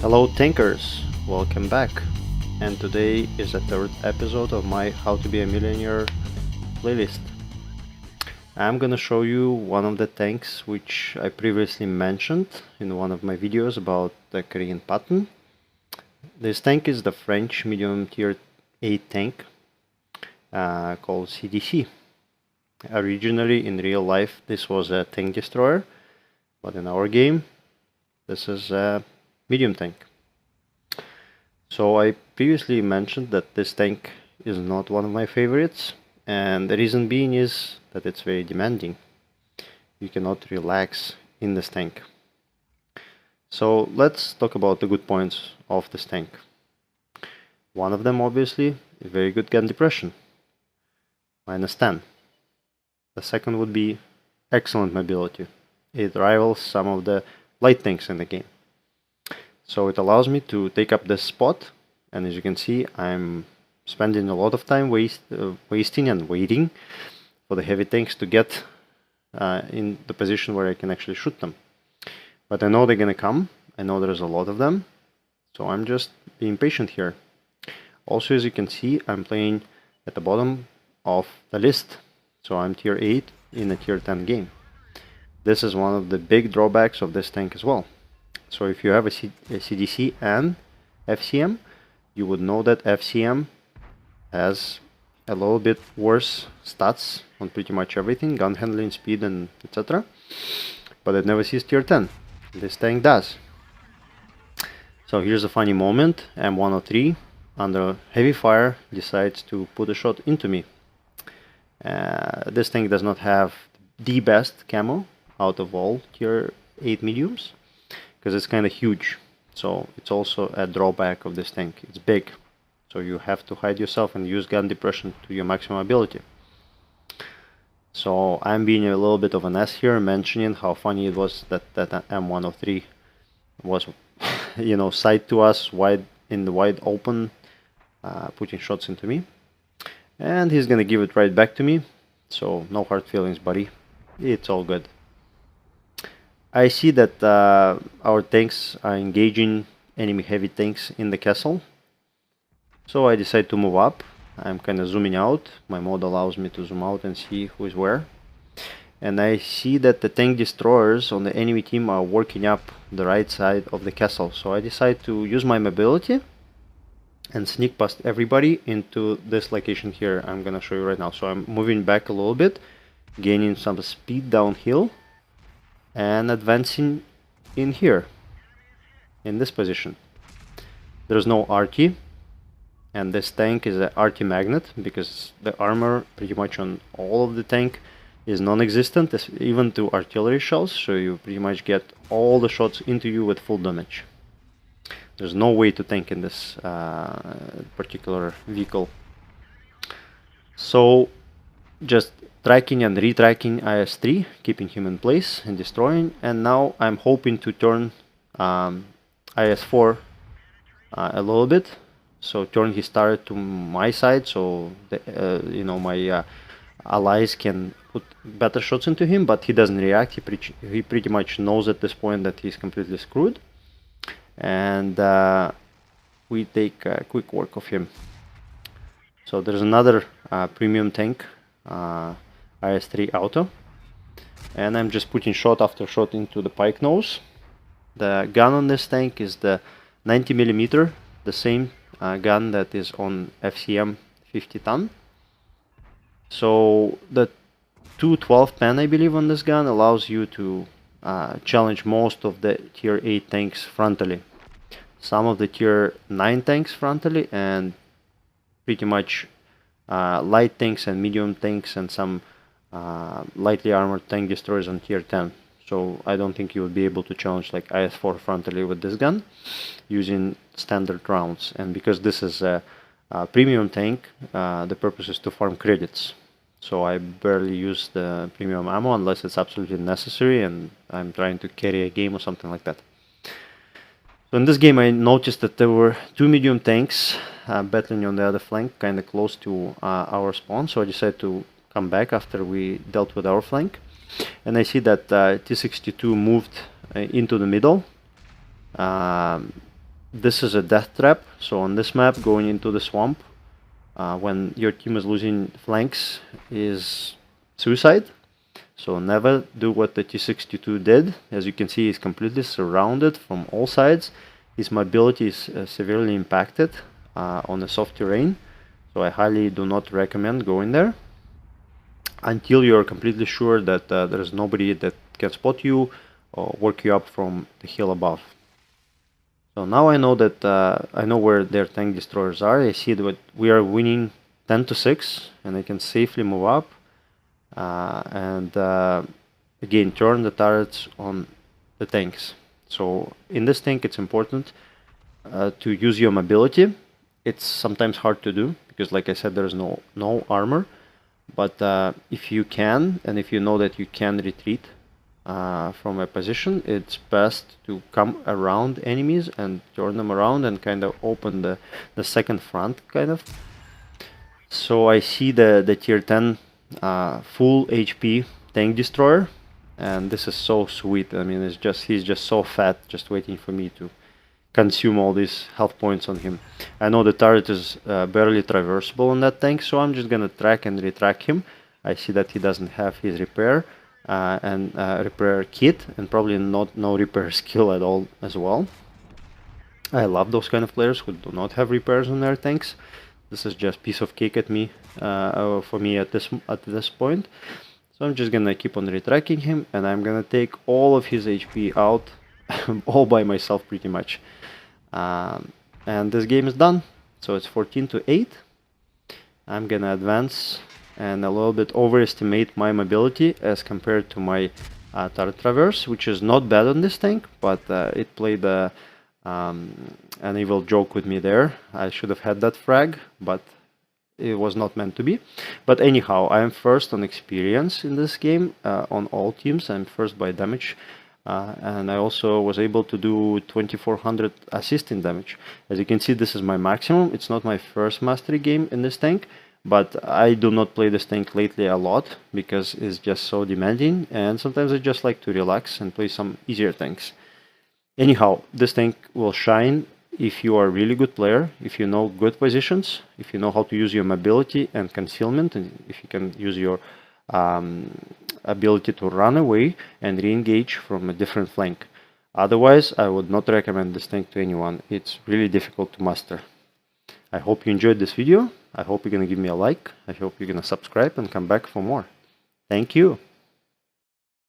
Hello tankers, welcome back. And today is the third episode of my How to Be a Millionaire playlist. I'm gonna show you one of the tanks which I previously mentioned in one of my videos about the Korean pattern. This tank is the French medium tier 8 tank called CDC. Originally in real life this was a tank destroyer, but in our game this is a medium tank. So I previously mentioned that this tank is not one of my favorites, and the reason being is that it's very demanding. You cannot relax in this tank. So let's talk about the good points of this tank. One of them obviously is very good gun depression, -10. The second would be excellent mobility. It rivals some of the light tanks in the game. So it allows me to take up this spot, and as you can see, I'm spending a lot of time wasting and waiting for the heavy tanks to get in the position where I can actually shoot them. But I know they're gonna come, I know there's a lot of them, so I'm just being patient here. Also, as you can see, I'm playing at the bottom of the list, so I'm tier 8 in a tier 10 game. This is one of the big drawbacks of this tank as well. So if you have a CDC and FCM, you would know that FCM has a little bit worse stats on pretty much everything, gun handling, speed, and etc. But it never sees tier 10. This tank does. So here's a funny moment. M103 under heavy fire decides to put a shot into me. This tank does not have the best camo out of all tier 8 mediums, because it's kind of huge. So it's also a drawback of this tank. It's big, so you have to hide yourself and use gun depression to your maximum ability. So I'm being a little bit of an ass here, mentioning how funny it was that M103 was side to us, wide in the wide open, putting shots into me, and he's gonna give it right back to me. So no hard feelings, buddy. It's all good. I see that our tanks are engaging enemy heavy tanks in the castle, so I decide to move up. I'm kind of zooming out. My mode allows me to zoom out and see who is where, and I see that the tank destroyers on the enemy team are working up the right side of the castle, so I decide to use my mobility and sneak past everybody into this location here. I'm gonna show you right now. So I'm moving back a little bit, gaining some speed downhill, and advancing in here, in this position. There's no RT, and this tank is an RT magnet, because the armor pretty much on all of the tank is non-existent, even to artillery shells, so you pretty much get all the shots into you with full damage. There's no way to tank in this particular vehicle. So just tracking and retracking IS-3, keeping him in place and destroying, and now I'm hoping to turn IS-4 a little bit, so turn his turret to my side, so my allies can put better shots into him, but he doesn't react. He pretty much knows at this point that he's completely screwed, and we take quick work of him. So there's another premium tank, IS-3 Auto, and I'm just putting shot after shot into the pike nose. The gun on this tank is the 90mm, the same gun that is on FCM 50 ton. So the 212 pen, I believe, on this gun allows you to challenge most of the tier 8 tanks frontally, some of the tier 9 tanks frontally, and pretty much light tanks and medium tanks and some lightly armored tank destroyers on tier 10. So I don't think you would be able to challenge like IS-4 frontally with this gun using standard rounds. And because this is a premium tank, the purpose is to farm credits. So I barely use the premium ammo unless it's absolutely necessary and I'm trying to carry a game or something like that. So in this game I noticed that there were two medium tanks battling on the other flank, kind of close to our spawn, so I decided to come back after we dealt with our flank. And I see that T-62 moved into the middle, This is a death trap, so on this map, going into the swamp when your team is losing flanks is suicide. So never do what the T-62 did. As you can see, he's completely surrounded from all sides. His mobility is severely impacted on the soft terrain, so I highly do not recommend going there until you're completely sure that there's nobody that can spot you or work you up from the hill above. So now I know that I know where their tank destroyers are. I see that we are winning 10-6, and I can safely move up and again turn the turrets on the tanks. So in this tank, it's important to use your mobility. It's sometimes hard to do because, like I said, there's no armor. But if you can, and if you know that you can retreat from a position, it's best to come around enemies and turn them around and kind of open the second front, kind of. So I see the tier 10 full HP tank destroyer, and this is so sweet. I mean, he's just so fat, just waiting for me to consume all these health points on him. I know the turret is barely traversable on that tank, so I'm just gonna track and retrack him. I see that he doesn't have his repair and repair kit, and probably no repair skill at all as well. I love those kind of players who do not have repairs on their tanks. This is just piece of cake at me for me at this point. So I'm just gonna keep on retracking him, and I'm gonna take all of his HP out all by myself pretty much. And this game is done. So it's 14-8. I'm gonna advance and a little bit overestimate my mobility as compared to my turret traverse, which is not bad on this tank, but it played an evil joke with me there. I should have had that frag, but it was not meant to be. But anyhow, I am first on experience in this game on all teams. I'm first by damage. And I also was able to do 2400 assist in damage. As you can see, this is my maximum. It's not my first mastery game in this tank, but I do not play this tank lately a lot because it's just so demanding, and sometimes I just like to relax and play some easier tanks. Anyhow, this tank will shine if you are a really good player, if you know good positions, if you know how to use your mobility and concealment, and if you can use your ability to run away and re-engage from a different flank. Otherwise, I would not recommend this tank to anyone. It's really difficult to master. I hope you enjoyed this video. I hope you're gonna give me a like. I hope you're gonna subscribe and come back for more. Thank you.